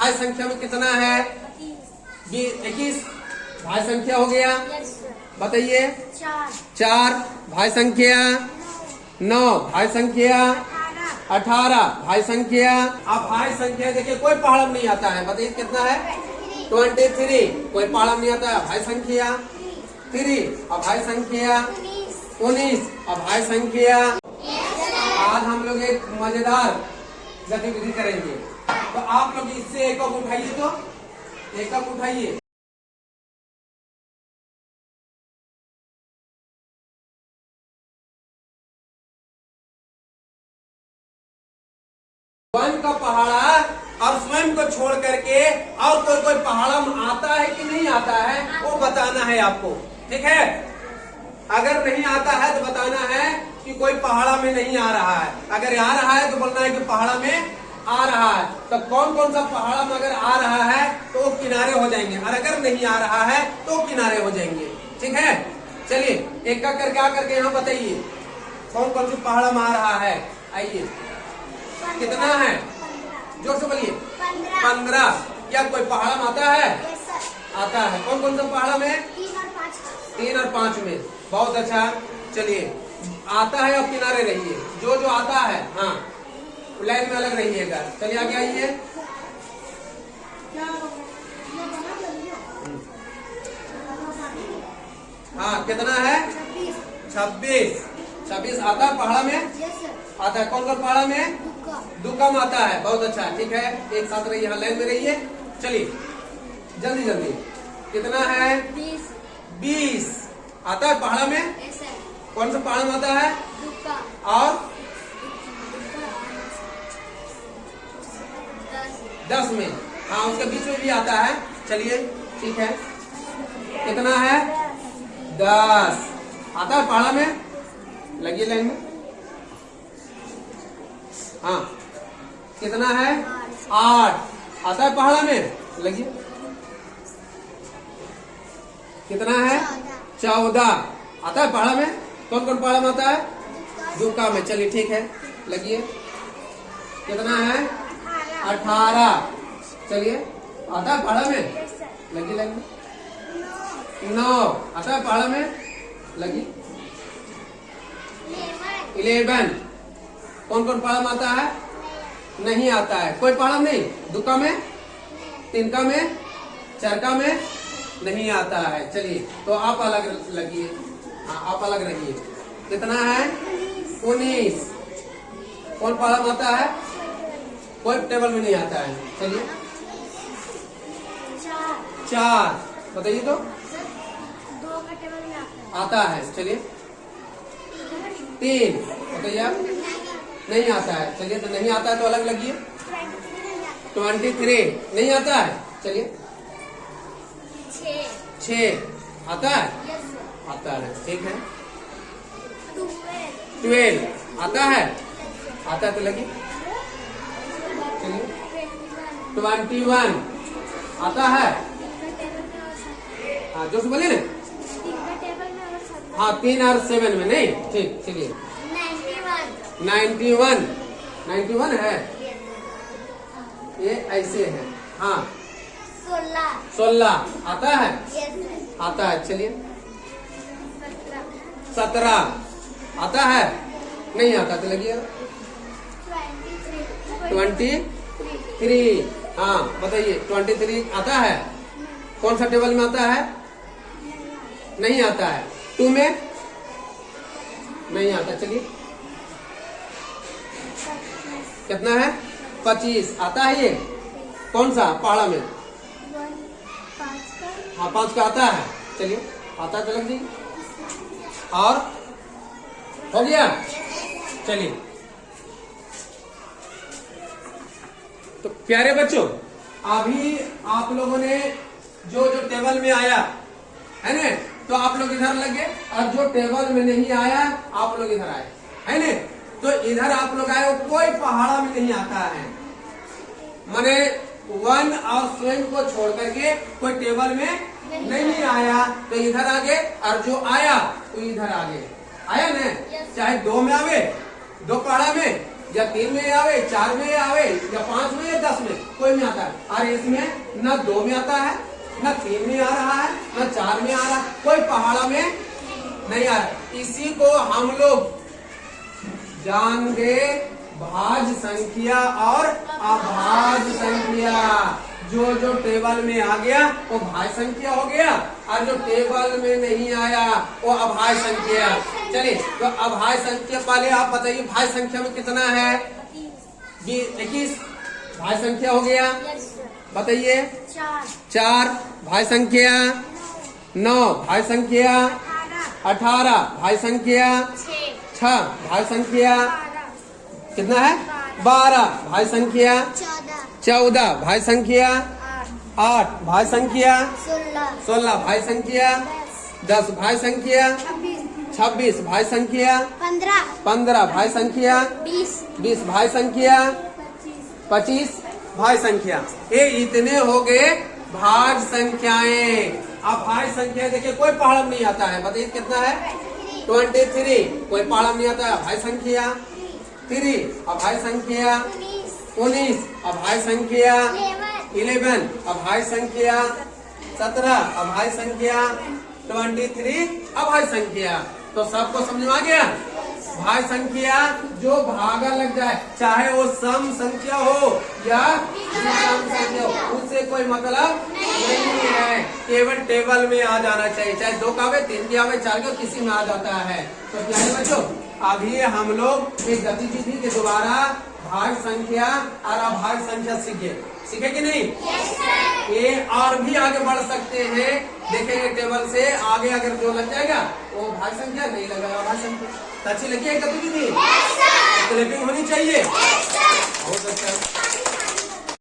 भाज्य संख्या में कितना है? 21 भाज्य संख्या हो गया। बताइए। 4 भाज्य संख्या, 9 भाज्य संख्या, 18 भाज्य संख्या। अब भाज्य संख्या देखिए कोई पहाड़म नहीं आता है। बताइए कितना है? 23। कोई पहाड़म नहीं आता है। भाज्य संख्या 3 और भाज्य संख्या 19 और भाज्य संख्या। आज हम लोग एक मजेदार गतिविधि करेंगे। तो आप लोग इससे एकक उठाइए, तो एकक उठाइए। वन का पहाड़ा और स्वयं को छोड़ करके और कोई पहाड़म आता है कि नहीं आता है, वो बताना है आपको। ठीक है? अगर नहीं आता है तो बताना है कि कोई पहाड़ा में नहीं आ रहा है। अगर आ रहा है तो बोलना है कि पहाड़ा में आ रहा है। तो कौन कौन सा पहाड़ा में अगर आ रहा है तो वो किनारे हो जाएंगे, और अगर नहीं आ रहा है तो किनारे हो जाएंगे। ठीक है? चलिए एक का करके आकर के यहाँ बताइए कौन कौन सी पहाड़ा में आ रहा है। आइए, कितना है? जोर से बोलिए। 15। क्या कोई पहाड़ा में आता है? आता है। कौन कौन सा पहाड़ा में? 3 और 5 में। बहुत अच्छा। चलिए आता है और किनारे रहिए। जो जो आता है हाँ लाइन में अलग रहिएगा। चलिए आगे आइए। हाँ कितना है? 26 आता है पहाड़ा में? आता है। कौन कौन पहाड़ा में? दुक्का में आता है। बहुत अच्छा। ठीक है, एक साथ रहिए, यहाँ लाइन में रहिए। चलिए जल्दी जल्दी। कितना है? 20 आता है पहाड़ा में? कौन सा पहाड़ में आता है? और 10 में। हाँ उसके बीच में भी आता है। चलिए ठीक है। कितना है? 10 आता है पहाड़ा में? लगिए लाइन में। हाँ कितना है? 8 आता है पहाड़ा में? लगिए। कितना है? 14 आता है पहाड़ा में? कौन कौन पहाड़ा में आता है? दुक्का में। चलिए ठीक है, लगिए। कितना है? 18। चलिए आता है पहाड़ा में? लगी लाइन में। 9 आता है पहाड़ा में? लगी। 11 कौन कौन पहाड़ा में आता है? नहीं आता है। कोई पहाड़ा नहीं? दुक्का में, तिनका में, चरका में नहीं आता है। चलिए तो आप अलग लगिए। हाँ आप अलग रहिए। कितना है? 19 कौन पहाड़ा में आता है? कोई टेबल में नहीं आता है। चलिए 4 बताइए तो। 2 का टेबल में आता है। चलिए 3 बताइए आप। नहीं आता है। चलिए तो नहीं आता है तो अलग लगिए। 23 नहीं आता है। चलिए 6 आता है? आता है। ठीक है। 12 आता है? आता है तो लगिए। चलिए 21 आता है? हाँ जोश बोलिए ना। हाँ 3 और 7 में नहीं। ठीक। चलिए 91 है। ये ऐसे है। हाँ 16 आता है? आता है। चलिए 17 आता है? नहीं आता तो लगिए। 23 हाँ बताइए। 23 आता है? कौन सा टेबल में आता है? नहीं आता है। 2 में नहीं आता। चलिए कितना है? 25 आता है। ये कौन सा पहाड़ा में? हाँ 5 का आता है। चलिए आता है तो लग जाइए। और हो गया। चलिए तो प्यारे बच्चों, अभी आप लोगों ने जो जो टेबल में आया है ना, तो आप लोग इधर लगे, और जो टेबल में नहीं आया आप लोग इधर आए, है ना। तो इधर आप लोग आए, कोई पहाड़ा में नहीं आता है। माने वन और स्वयं को छोड़ करके कोई टेबल में नहीं आया, तो इधर आगे, और जो आया तो इधर आगे आया ना। चाहे 2 में आवे, 2 पहाड़ा में, या 3 में आवे, 4 में आवे, या 5 में, या 10 में, कोई में आता है। और इसमें न 2 में आता है, न 3 में आ रहा है, न 4 में आ रहा है, कोई पहाड़ा में नहीं आ रहा है। इसी को हम लोग जान गए भाज्य संख्या और अभाज्य संख्या। जो जो टेबल में आ गया वो भाज्य संख्या हो गया, और जो टेबल में नहीं आया वो अभाज्य संख्या। चलिए, तो अभाज्य संख्या पहले आप बताइए, भाज्य संख्या में कितना है? 21 भाज्य संख्या हो गया। बताइए। 4 भाज्य संख्या, 9 भाज्य संख्या, 18 भाज्य संख्या, 6 भाज्य संख्या, कितना है? 12 भाज्य संख्या, 14 भाज्य संख्या, 8 भाज्य संख्या, 16 भाज्य संख्या, 10 भाज्य संख्या, 26 भाज्य संख्या, 15 भाज्य संख्या, 20 भाज्य संख्या, 25 भाज्य संख्या। ये इतने हो गए भाज्य संख्याएं। अब भाज्य संख्या देखिए, कोई पहाड़म नहीं आता है। बताइए कितना है? 23। कोई पहाड़म नहीं आता है। भाज्य संख्या 3, अभाज्य संख्या 19, अभाज्य संख्या 11, अभाज्य संख्या 17, अभाज्य संख्या 23, अभाज्य संख्या। तो सबको समझ में आ गया? भाज्य संख्या जो भागा लग जाए, चाहे वो सम संख्या हो या विषम संख्या हो, उससे कोई मतलब नहीं है। केवल टेबल में आ जाना चाहिए, चाहे 2 का आवे, 3 की आवे, 4 का, किसी में आ जाता है। तो क्या है बच्चों, अभी हम लोग एक गतिविधि के द्वारा भाज्य संख्या और अभाज्य संख्या सीखे कि नहीं? ये और भी आगे बढ़ सकते हैं। देखेंगे टेबल से आगे अगर जो लग जाएगा वो भाज्य संख्या, नहीं लगा अभाज्य संख्या। तो अच्छी लगी है गतिविधि? क्लिपिंग होनी चाहिए। हो सकता है।